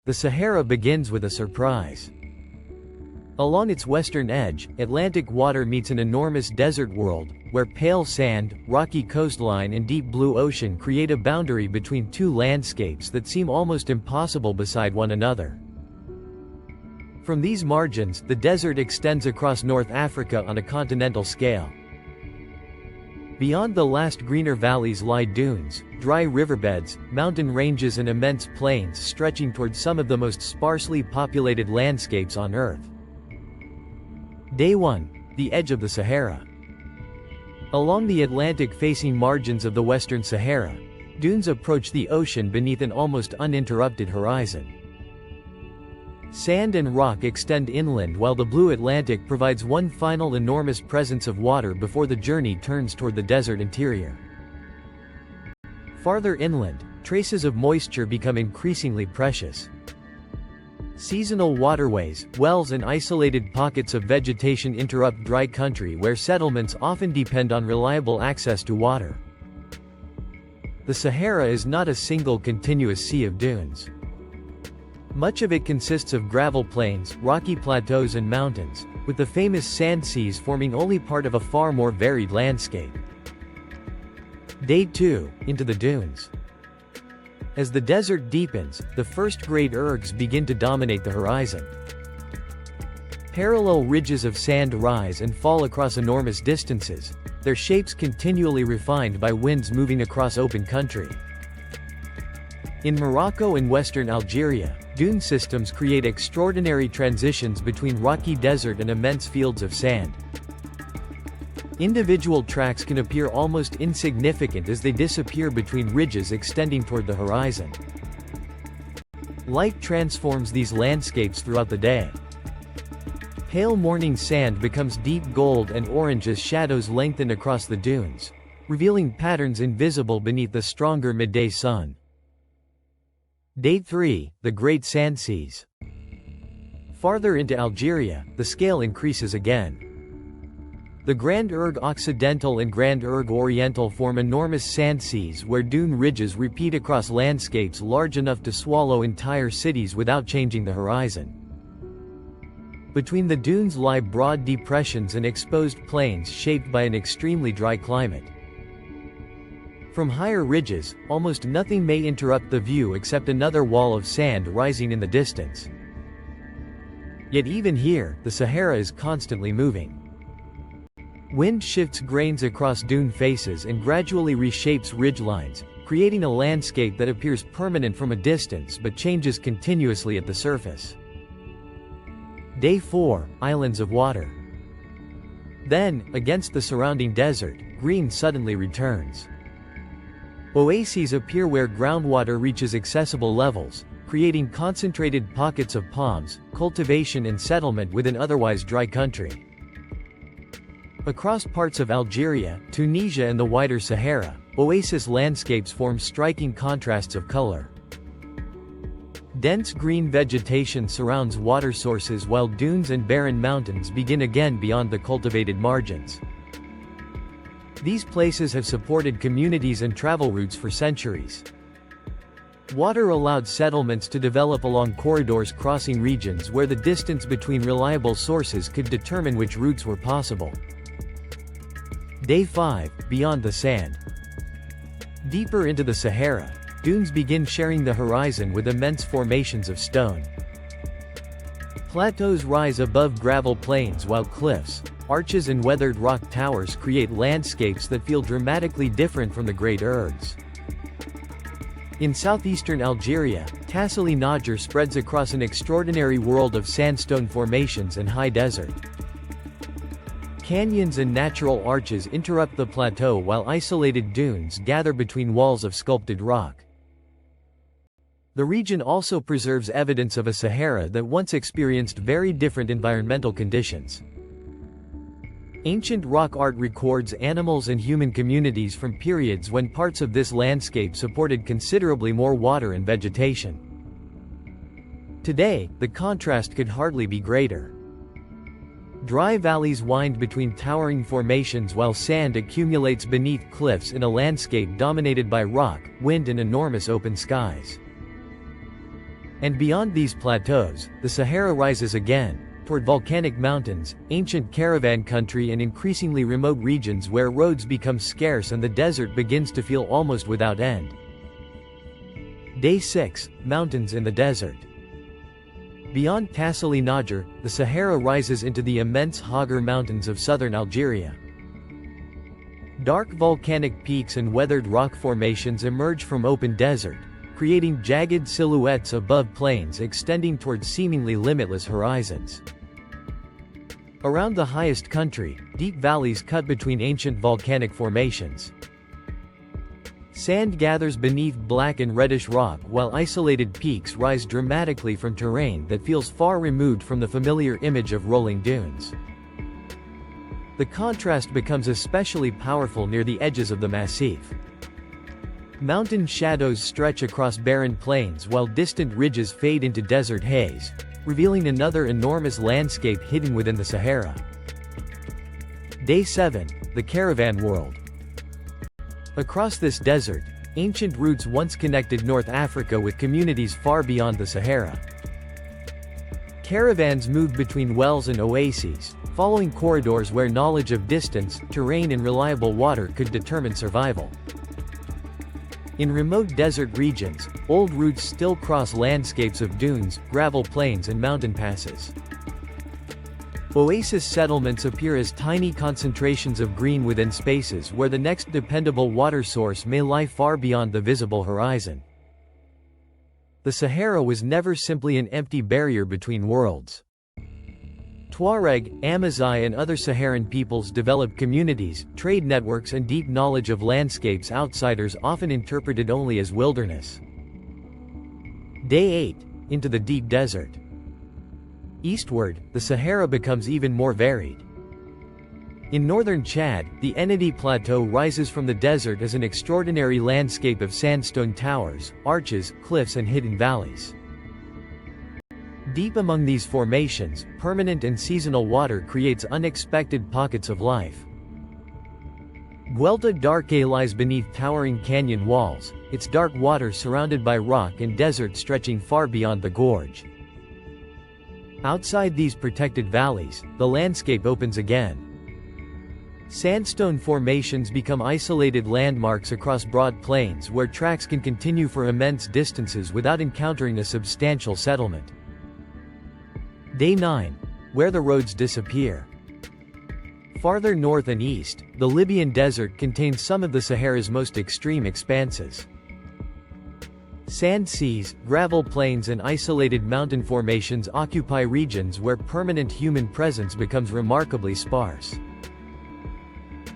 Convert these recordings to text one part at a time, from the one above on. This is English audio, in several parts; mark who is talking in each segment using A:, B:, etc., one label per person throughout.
A: The Sahara begins with a surprise. Along its western edge, Atlantic water meets an enormous desert world, where pale sand, rocky coastline and deep blue ocean create a boundary between two landscapes that seem almost impossible beside one another. From these margins, the desert extends across North Africa on a continental scale. Beyond the last greener valleys lie dunes, dry riverbeds, mountain ranges and immense plains stretching towards some of the most sparsely populated landscapes on Earth. Day 1. The edge of the Sahara. Along the Atlantic-facing margins of the Western Sahara, dunes approach the ocean beneath an almost uninterrupted horizon. Sand and rock extend inland while the blue Atlantic provides one final enormous presence of water before the journey turns toward the desert interior. Farther inland, traces of moisture become increasingly precious. Seasonal waterways, wells and isolated pockets of vegetation interrupt dry country where settlements often depend on reliable access to water. The Sahara is not a single continuous sea of dunes. Much of it consists of gravel plains, rocky plateaus and mountains, with the famous sand seas forming only part of a far more varied landscape. Day 2. Into the dunes. As the desert deepens, the first-grade ergs begin to dominate the horizon. Parallel ridges of sand rise and fall across enormous distances, their shapes continually refined by winds moving across open country. In Morocco and western Algeria, dune systems create extraordinary transitions between rocky desert and immense fields of sand. Individual tracks can appear almost insignificant as they disappear between ridges extending toward the horizon. Light transforms these landscapes throughout the day. Pale morning sand becomes deep gold and orange as shadows lengthen across the dunes, revealing patterns invisible beneath the stronger midday sun. Day 3. The Great Sand Seas. Farther into Algeria, the scale increases again. The Grand Erg Occidental and Grand Erg Oriental form enormous sand seas where dune ridges repeat across landscapes large enough to swallow entire cities without changing the horizon. Between the dunes lie broad depressions and exposed plains shaped by an extremely dry climate. From higher ridges, almost nothing may interrupt the view except another wall of sand rising in the distance. Yet even here, the Sahara is constantly moving. Wind shifts grains across dune faces and gradually reshapes ridgelines, creating a landscape that appears permanent from a distance but changes continuously at the surface. Day 4. Islands of water. Then, against the surrounding desert, green suddenly returns. Oases appear where groundwater reaches accessible levels, creating concentrated pockets of palms, cultivation and settlement within otherwise dry country. Across parts of Algeria, Tunisia and the wider Sahara, oasis landscapes form striking contrasts of color. Dense green vegetation surrounds water sources while dunes and barren mountains begin again beyond the cultivated margins. These places have supported communities and travel routes for centuries. Water allowed settlements to develop along corridors crossing regions where the distance between reliable sources could determine which routes were possible. Day 5. Beyond the sand. Deeper into the Sahara, dunes begin sharing the horizon with immense formations of stone. Plateaus rise above gravel plains while cliffs, arches and weathered rock towers create landscapes that feel dramatically different from the great ergs. In southeastern Algeria, Tassili Niger spreads across an extraordinary world of sandstone formations and high desert. Canyons and natural arches interrupt the plateau while isolated dunes gather between walls of sculpted rock. The region also preserves evidence of a Sahara that once experienced very different environmental conditions. Ancient rock art records animals and human communities from periods when parts of this landscape supported considerably more water and vegetation. Today, the contrast could hardly be greater. Dry valleys wind between towering formations while sand accumulates beneath cliffs in a landscape dominated by rock, wind and enormous open skies. And beyond these plateaus, the Sahara rises again, toward volcanic mountains, ancient caravan country and increasingly remote regions where roads become scarce and the desert begins to feel almost without end. Day 6, Mountains in the Desert. Beyond Tassili Najar, the Sahara rises into the immense Hoggar Mountains of southern Algeria. Dark volcanic peaks and weathered rock formations emerge from open desert, creating jagged silhouettes above plains extending toward seemingly limitless horizons. Around the highest country, deep valleys cut between ancient volcanic formations. Sand gathers beneath black and reddish rock while isolated peaks rise dramatically from terrain that feels far removed from the familiar image of rolling dunes. The contrast becomes especially powerful near the edges of the massif. Mountain shadows stretch across barren plains while distant ridges fade into desert haze, revealing another enormous landscape hidden within the Sahara. Day 7, the Caravan World. Across this desert, ancient routes once connected North Africa with communities far beyond the Sahara. Caravans moved between wells and oases, following corridors where knowledge of distance, terrain and reliable water could determine survival. In remote desert regions, old routes still cross landscapes of dunes, gravel plains and mountain passes. Oasis settlements appear as tiny concentrations of green within spaces where the next dependable water source may lie far beyond the visible horizon. The Sahara was never simply an empty barrier between worlds. Tuareg, Amazigh and other Saharan peoples developed communities, trade networks and deep knowledge of landscapes outsiders often interpreted only as wilderness. Day 8, into the deep desert. Eastward, the Sahara becomes even more varied. In northern Chad, the Ennedi Plateau rises from the desert as an extraordinary landscape of sandstone towers, arches, cliffs and hidden valleys. Deep among these formations, permanent and seasonal water creates unexpected pockets of life. Guelta d'Arque lies beneath towering canyon walls, its dark water surrounded by rock and desert stretching far beyond the gorge. Outside these protected valleys, the landscape opens again. Sandstone formations become isolated landmarks across broad plains where tracks can continue for immense distances without encountering a substantial settlement. Day 9, where the roads disappear. Farther north and east, the Libyan desert contains some of the Sahara's most extreme expanses. Sand seas, gravel plains and isolated mountain formations occupy regions where permanent human presence becomes remarkably sparse.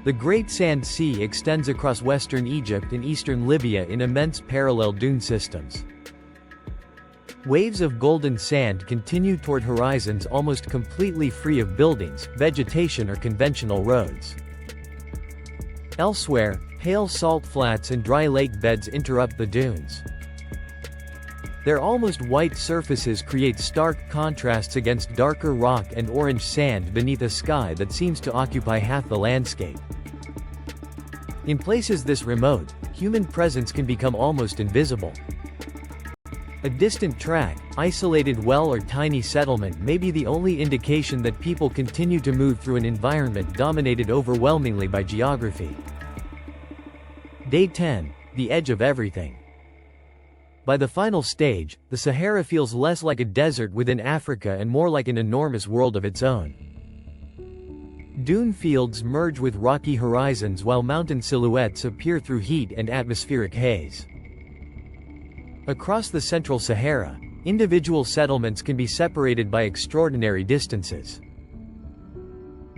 A: The Great Sand Sea extends across western Egypt and eastern Libya in immense parallel dune systems. Waves of golden sand continue toward horizons almost completely free of buildings, vegetation or conventional roads. Elsewhere, pale salt flats and dry lake beds interrupt the dunes. Their almost white surfaces create stark contrasts against darker rock and orange sand beneath a sky that seems to occupy half the landscape. In places this remote, human presence can become almost invisible. A distant track, isolated well or tiny settlement may be the only indication that people continue to move through an environment dominated overwhelmingly by geography. Day 10, the edge of everything. By the final stage, the Sahara feels less like a desert within Africa and more like an enormous world of its own. Dune fields merge with rocky horizons while mountain silhouettes appear through heat and atmospheric haze. Across the central Sahara, individual settlements can be separated by extraordinary distances.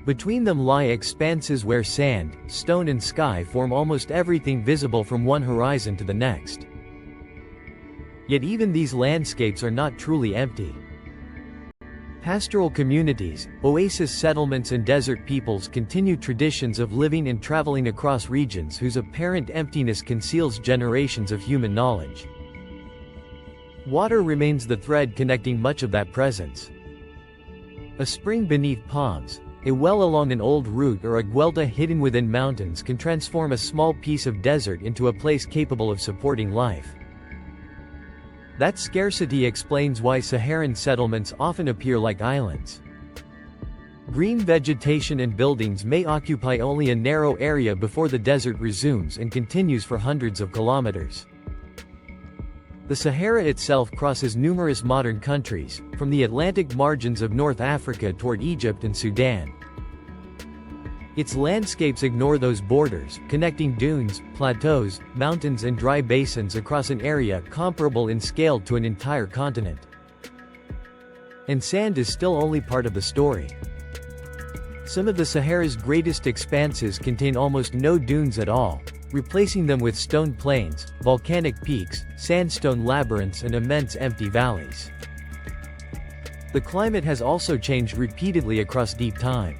A: Between them lie expanses where sand, stone and sky form almost everything visible from one horizon to the next. Yet even these landscapes are not truly empty. Pastoral communities, oasis settlements and desert peoples continue traditions of living and traveling across regions whose apparent emptiness conceals generations of human knowledge. Water remains the thread connecting much of that presence. A spring beneath palms, a well along an old route or a guelta hidden within mountains can transform a small piece of desert into a place capable of supporting life. That scarcity explains why Saharan settlements often appear like islands. Green vegetation and buildings may occupy only a narrow area before the desert resumes and continues for hundreds of kilometers. The Sahara itself crosses numerous modern countries, from the Atlantic margins of North Africa toward Egypt and Sudan. Its landscapes ignore those borders, connecting dunes, plateaus, mountains and dry basins across an area comparable in scale to an entire continent. And sand is still only part of the story. Some of the Sahara's greatest expanses contain almost no dunes at all, replacing them with stone plains, volcanic peaks, sandstone labyrinths and immense empty valleys. The climate has also changed repeatedly across deep time.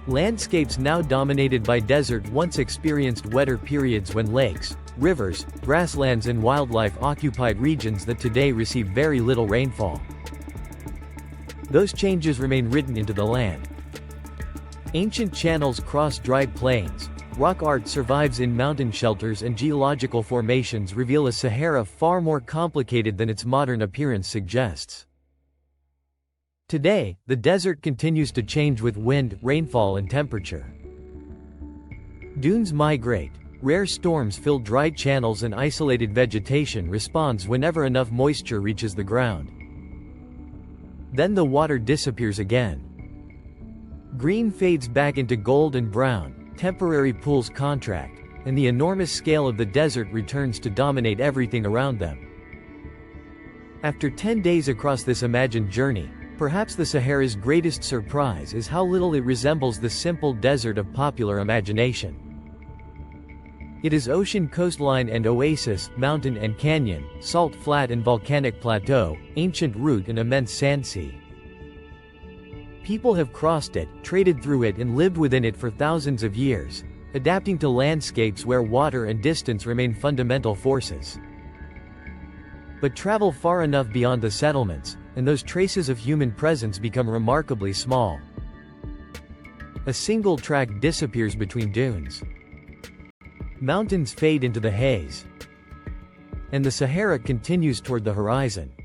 A: Landscapes now dominated by desert once experienced wetter periods when lakes, rivers, grasslands and wildlife occupied regions that today receive very little rainfall. Those changes remain written into the land. Ancient channels cross dry plains, rock art survives in mountain shelters and geological formations reveal a Sahara far more complicated than its modern appearance suggests. Today, the desert continues to change with wind, rainfall and temperature. Dunes migrate. Rare storms fill dry channels and isolated vegetation responds whenever enough moisture reaches the ground. Then the water disappears again. Green fades back into gold and brown, temporary pools contract, and the enormous scale of the desert returns to dominate everything around them. After 10 days across this imagined journey, perhaps the Sahara's greatest surprise is how little it resembles the simple desert of popular imagination. It is ocean coastline and oasis, mountain and canyon, salt flat and volcanic plateau, ancient route and immense sand sea. People have crossed it, traded through it and lived within it for thousands of years, adapting to landscapes where water and distance remain fundamental forces. But travel far enough beyond the settlements, and those traces of human presence become remarkably small. A single track disappears between dunes. Mountains fade into the haze. And the Sahara continues toward the horizon.